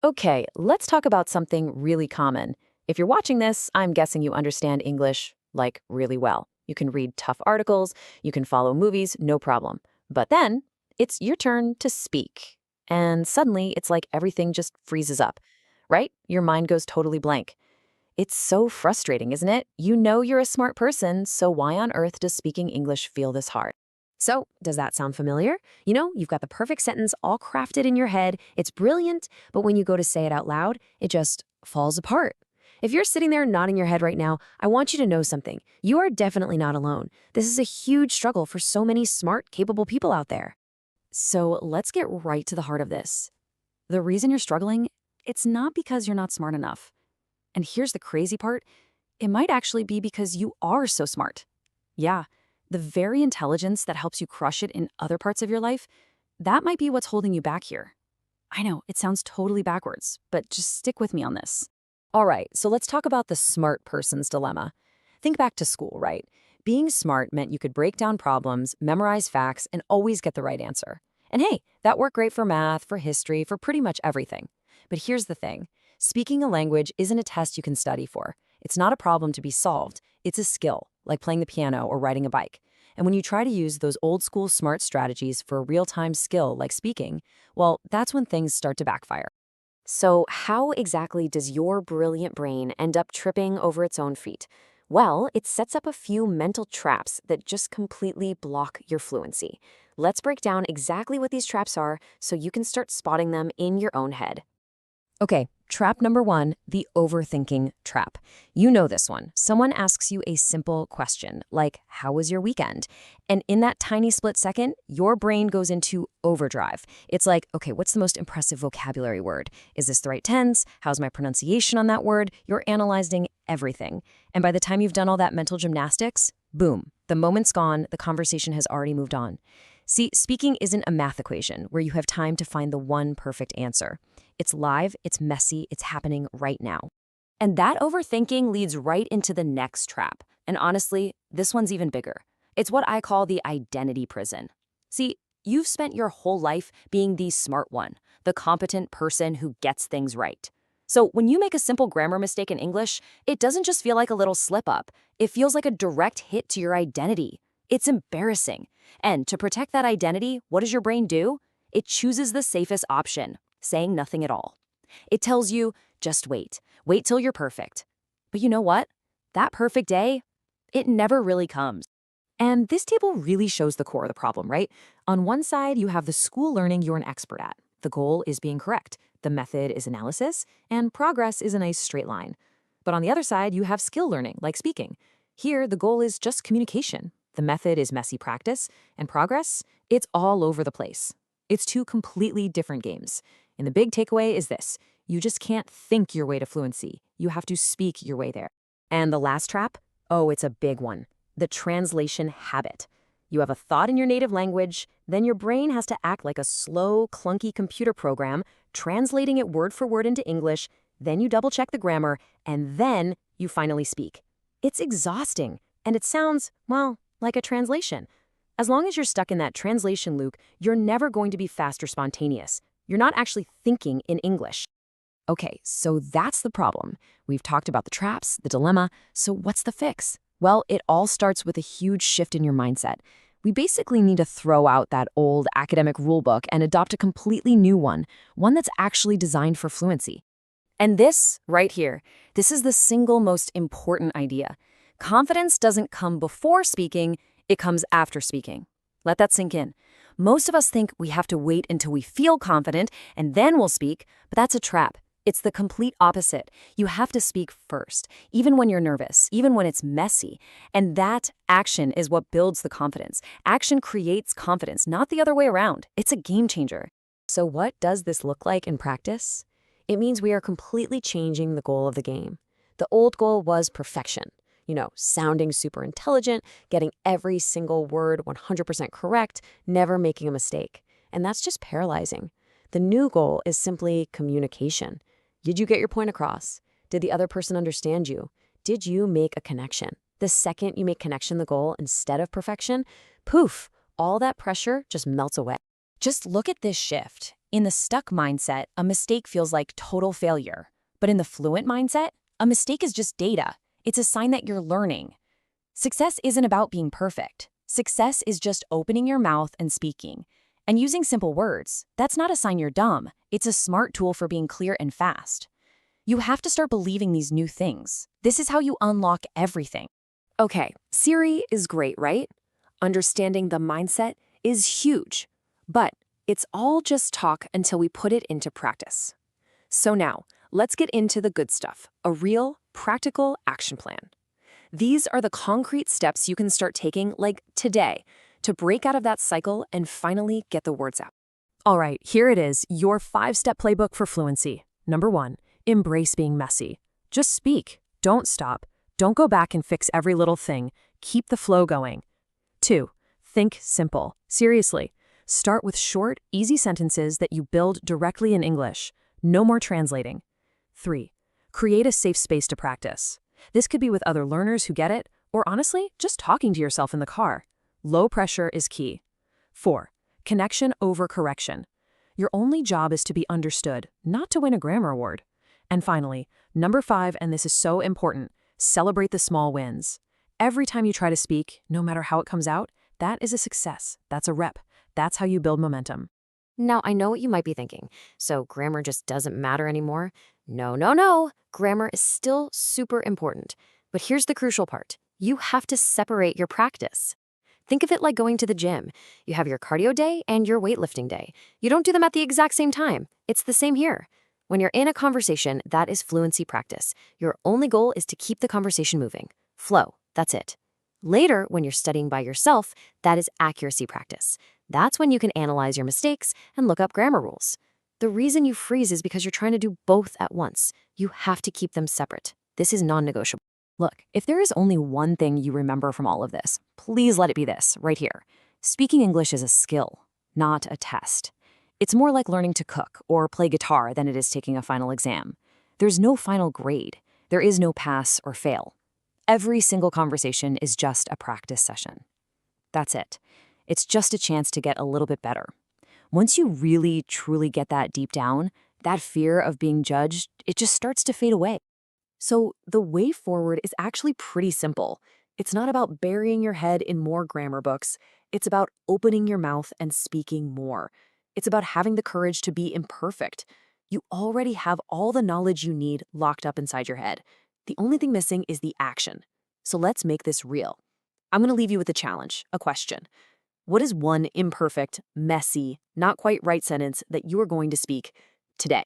Okay, let's talk about something really common. If you're watching this, I'm guessing you understand English, like, really well. You can read tough articles, you can follow movies, no problem. But then, it's your turn to speak. And suddenly, it's like everything just freezes up, right? Your mind goes totally blank. It's so frustrating, isn't it? You know you're a smart person, so why on earth does speaking English feel this hard? So, does that sound familiar? You've got the perfect sentence all crafted in your head. It's brilliant, but when you go to say it out loud, it just falls apart. If you're sitting there nodding your head right now, I want you to know something. You are definitely not alone. This is a huge struggle for so many smart, capable people out there. So let's get right to the heart of this. The reason you're struggling, it's not because you're not smart enough. And here's the crazy part, it might actually be because you are so smart. Yeah, the very intelligence that helps you crush it in other parts of your life, that might be what's holding you back here. I know, it sounds totally backwards, but just stick with me on this. All right, so let's talk about the smart person's dilemma. Think back to school, right? Being smart meant you could break down problems, memorize facts, and always get the right answer. And hey, that worked great for math, for history, for pretty much everything. But here's the thing. Speaking a language isn't a test you can study for. It's not a problem to be solved. It's a skill, like playing the piano or riding a bike. And when you try to use those old school smart strategies for a real-time skill like speaking, well, that's when things start to backfire. So, how exactly does your brilliant brain end up tripping over its own feet? Well, it sets up a few mental traps that just completely block your fluency. Let's break down exactly what these traps are so you can start spotting them in your own head. Okay, trap number one, the overthinking trap. You know this one. Someone asks you a simple question, like, how was your weekend? And in that tiny split second, your brain goes into overdrive. It's like, okay, what's the most impressive vocabulary word? Is this the right tense? How's my pronunciation on that word? You're analyzing everything. And by the time you've done all that mental gymnastics, boom, the moment's gone, the conversation has already moved on. See, speaking isn't a math equation where you have time to find the one perfect answer. It's live, it's messy, it's happening right now. And that overthinking leads right into the next trap. And honestly, this one's even bigger. It's what I call the identity prison. See, you've spent your whole life being the smart one, the competent person who gets things right. So when you make a simple grammar mistake in English, it doesn't just feel like a little slip up. It feels like a direct hit to your identity. It's embarrassing. And to protect that identity, what does your brain do? It chooses the safest option, saying nothing at all. It tells you, just wait. Wait till you're perfect. But you know what? That perfect day, it never really comes. And this table really shows the core of the problem, right? On one side, you have the school learning you're an expert at. The goal is being correct. The method is analysis, and progress is a nice straight line. But on the other side, you have skill learning, like speaking. Here, the goal is just communication. The method is messy practice, and progress, it's all over the place. It's two completely different games. And the big takeaway is this. You just can't think your way to fluency. You have to speak your way there. And the last trap? Oh, it's a big one. The translation habit. You have a thought in your native language, then your brain has to act like a slow, clunky computer program, translating it word for word into English, then you double-check the grammar, and then you finally speak. It's exhausting, and it sounds, well, like a translation. As long as you're stuck in that translation loop, you're never going to be fast or spontaneous. You're not actually thinking in English. Okay, so that's the problem. We've talked about the traps, the dilemma, so what's the fix? Well, it all starts with a huge shift in your mindset. We basically need to throw out that old academic rulebook and adopt a completely new one that's actually designed for fluency. And this, right here, this is the single most important idea. Confidence doesn't come before speaking, it comes after speaking. Let that sink in. Most of us think we have to wait until we feel confident and then we'll speak, but that's a trap. It's the complete opposite. You have to speak first, even when you're nervous, even when it's messy. And that action is what builds the confidence. Action creates confidence, not the other way around. It's a game changer. So what does this look like in practice? It means we are completely changing the goal of the game. The old goal was perfection. Sounding super intelligent, getting every single word 100% correct, never making a mistake. And that's just paralyzing. The new goal is simply communication. Did you get your point across? Did the other person understand you? Did you make a connection? The second you make connection the goal instead of perfection, poof, all that pressure just melts away. Just look at this shift. In the stuck mindset, a mistake feels like total failure. But in the fluent mindset, a mistake is just data. It's a sign that you're learning. Success isn't about being perfect. Success is just opening your mouth and speaking. And using simple words, that's not a sign you're dumb. It's a smart tool for being clear and fast. You have to start believing these new things. This is how you unlock everything. Okay, Siri is great, right? Understanding the mindset is huge, but it's all just talk until we put it into practice. So now, let's get into the good stuff, a real, practical action plan. These are the concrete steps you can start taking, like today, to break out of that cycle and finally get the words out. All right, here it is, your 5-step playbook for fluency. Number 1, embrace being messy. Just speak. Don't stop. Don't go back and fix every little thing. Keep the flow going. 2, think simple. Seriously, start with short, easy sentences that you build directly in English. No more translating. 3, create a safe space to practice. This could be with other learners who get it, or honestly, just talking to yourself in the car. Low pressure is key. 4, connection over correction. Your only job is to be understood, not to win a grammar award. And finally, number 5, and this is so important, celebrate the small wins. Every time you try to speak, no matter how it comes out, that is a success. That's a rep. That's how you build momentum. Now, I know what you might be thinking. So grammar just doesn't matter anymore? No, no, no. Grammar is still super important. But here's the crucial part. You have to separate your practice. Think of it like going to the gym. You have your cardio day and your weightlifting day. You don't do them at the exact same time. It's the same here. When you're in a conversation, that is fluency practice. Your only goal is to keep the conversation moving. Flow, that's it. Later, when you're studying by yourself, that is accuracy practice. That's when you can analyze your mistakes and look up grammar rules. The reason you freeze is because you're trying to do both at once. You have to keep them separate. This is non-negotiable. Look, if there is only one thing you remember from all of this, please let it be this, right here. Speaking English is a skill, not a test. It's more like learning to cook or play guitar than it is taking a final exam. There's no final grade. There is no pass or fail. Every single conversation is just a practice session. That's it. It's just a chance to get a little bit better. Once you really, truly get that deep down, that fear of being judged, it just starts to fade away. So the way forward is actually pretty simple. It's not about burying your head in more grammar books. It's about opening your mouth and speaking more. It's about having the courage to be imperfect. You already have all the knowledge you need locked up inside your head. The only thing missing is the action. So let's make this real. I'm going to leave you with a challenge, a question. What is one imperfect, messy, not quite right sentence that you are going to speak today?